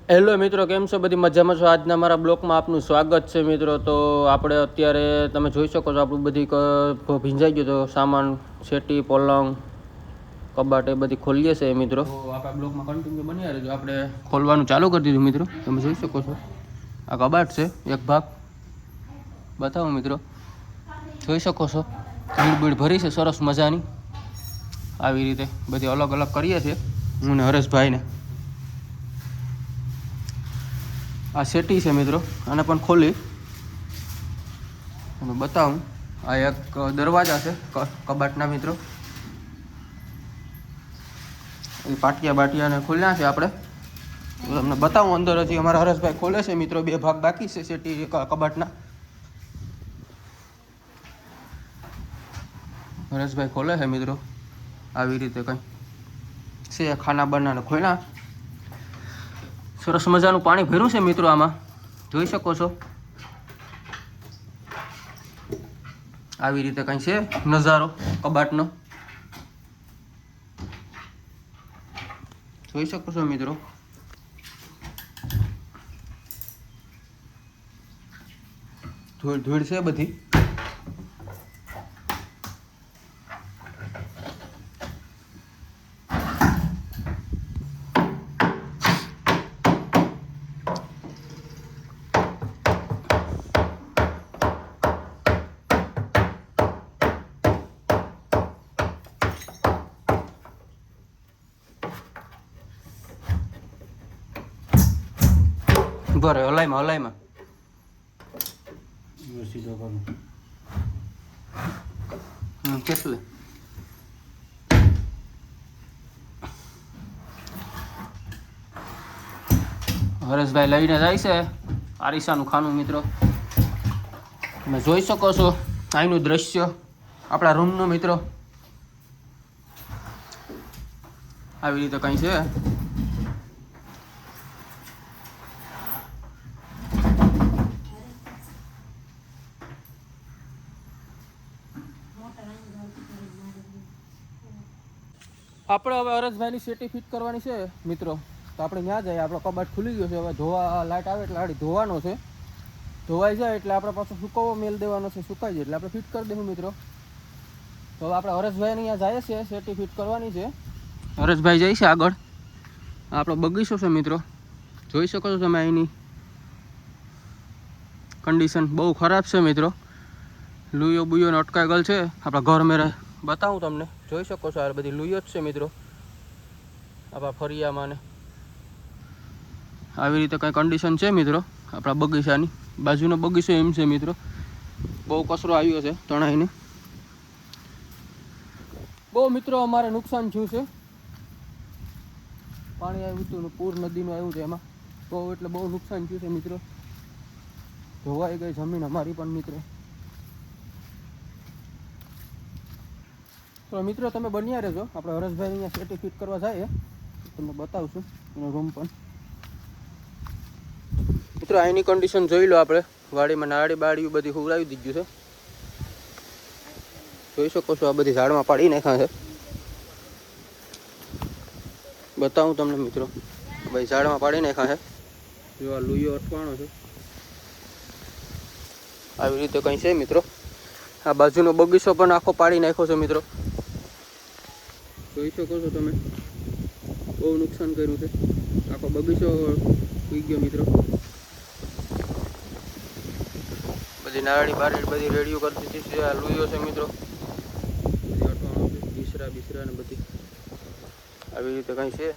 Hello મિત્રો, કેમ છો? બધી મજામાં છો? આજના મારા બ્લોગમાં આપનું સ્વાગત છે મિત્રો. તો આપણે અત્યારે તમે જોઈ શકો છો આપણું બધી ભીંજાઈ ગયું. તો સામાન શેટી પલંગ કબાટ એ બધી ખોલીએ છે મિત્રો. તો આપણા બ્લોગમાં કન્ટિન્યુ બન્યા રહેજો. આપણે ખોલવાનું ચાલુ કરી દીધું મિત્રો. તમે જોઈ શકો છો આ કબાટ છે, એક ભાગ બતાવો મિત્રો. જોઈ શકો છો ભીડ ભીડ ભરી છે સરસ મજાની. આવી રીતે બધી અલગ અલગ કરીએ છીએ હું ને હરેશભાઈને. આ સેટી છે મિત્રો, આને પણ ખોલી અને બતાવું. આ એક દરવાજા છે કબાટના મિત્રો. એ પાટિયા બાટિયાને ખોલ્યા છે આપણે. તમને બતાવું અંદર હજી અમારા હરેશભાઈ ખોલે છે મિત્રો. 2 ભાગ બાકી છે સેટી કબાટના. હરેશભાઈ ખોલે છે મિત્રો. આવી રીતે કંઈ છે ખાના બનાને ખોલ્યા. સરસ મજાનું પાણી ભર્યું છે મિત્રો આમાં, જોઈ શકો છો. આવી રીતે કંઈ છે નજારો કબાટનો, જોઈ શકો છો મિત્રો. ધૂળ ધૂળ છે બધી. બરે હલાઈમાં કેટલે હરેશભાઈ લઈને જાય છે આરીસાનું ખાનું મિત્રો. તમે જોઈ શકો છો અહીંનું દ્રશ્ય આપણા રૂમનું મિત્રો. આવી રીતે કંઈ છે. આપણે હવે હરેશભાઈની સેટી ફિટ કરવાની છે મિત્રો. તો આપણે ત્યાં જઈએ. આપણો કબાટ ખુલી ગયો છે. હવે ધોવા લાઇટ આવે એટલે આડી ધોવાનો છે. ધોવાઈ જાય એટલે આપણે પાછો સુકવવો મેલ દેવાનો છે. સુકાઈ જાય એટલે આપણે ફિટ કરી દઈશું મિત્રો. તો હવે આપણે હરેશભાઈને અહીંયા જાય છે, સેટી ફિટ કરવાની છે. હરેશભાઈ જાય છે આગળ. આપણો બગીચો છે મિત્રો, જોઈ શકો છો તમે. અહીંની કન્ડિશન બહુ ખરાબ છે મિત્રો. લુયો બુયોને અટકાઈ ગયેલ છે. આપણા ઘર મેરે બતાવું તમને, જોઈ શકો છો. આ બધી લુયો જ છે મિત્રો આપણા ફરિયામાં ને. આવી રીતે કંઈ કન્ડિશન છે મિત્રો આપણા બગીચાની. બાજુનો બગીચો એમ છે મિત્રો. બહુ કચરો આવ્યો છે તણાઈને. બહુ મિત્રો અમારે નુકસાન થયું છે. પાણી આવ્યું હતું ને પૂર નદીનું આવ્યું છે. એમાં બહુ એટલે બહુ નુકસાન થયું છે મિત્રો. ધોવાઈ ગઈ જમીન અમારી પણ મિત્રો. તો મિત્રો તમે બન્યા રહેજો. આપણે હરેશભાઈ અહીંયા સેટી ફિટ કરવા જઈએ, તમને બતાવશું એનો રૂમ પણ. મિત્રો અહીંની કન્ડિશન જોઈ લો. આપણે વાડીમાં નાળી બાળીઓ બધી હુરાવી દીધું છે. જોઈ શકો છો આ બધી ઝાડમાં પાડી નાખ્યા છે. બતાવું તમને મિત્રો, ભાઈ ઝાડમાં પાડી નાખ્યા છે. જો આ લુયો અટવાનો છે. આવી રીતે કંઈ છે મિત્રો. આ બાજુનો બગીચો પણ આખો પાડી નાખ્યો છે મિત્રો. જોઈ શકો છો તમે, બહુ નુકસાન કર્યું છે. આખો બગીચો સુઈ ગયો મિત્રો. બધી નારળી બારળી બધી રેડિયો કરી દીધી છે. આ લુયો છે મિત્રો. બધી અટવાનો છે, બિસરા ને બધી આવી રીતે કંઈ છે.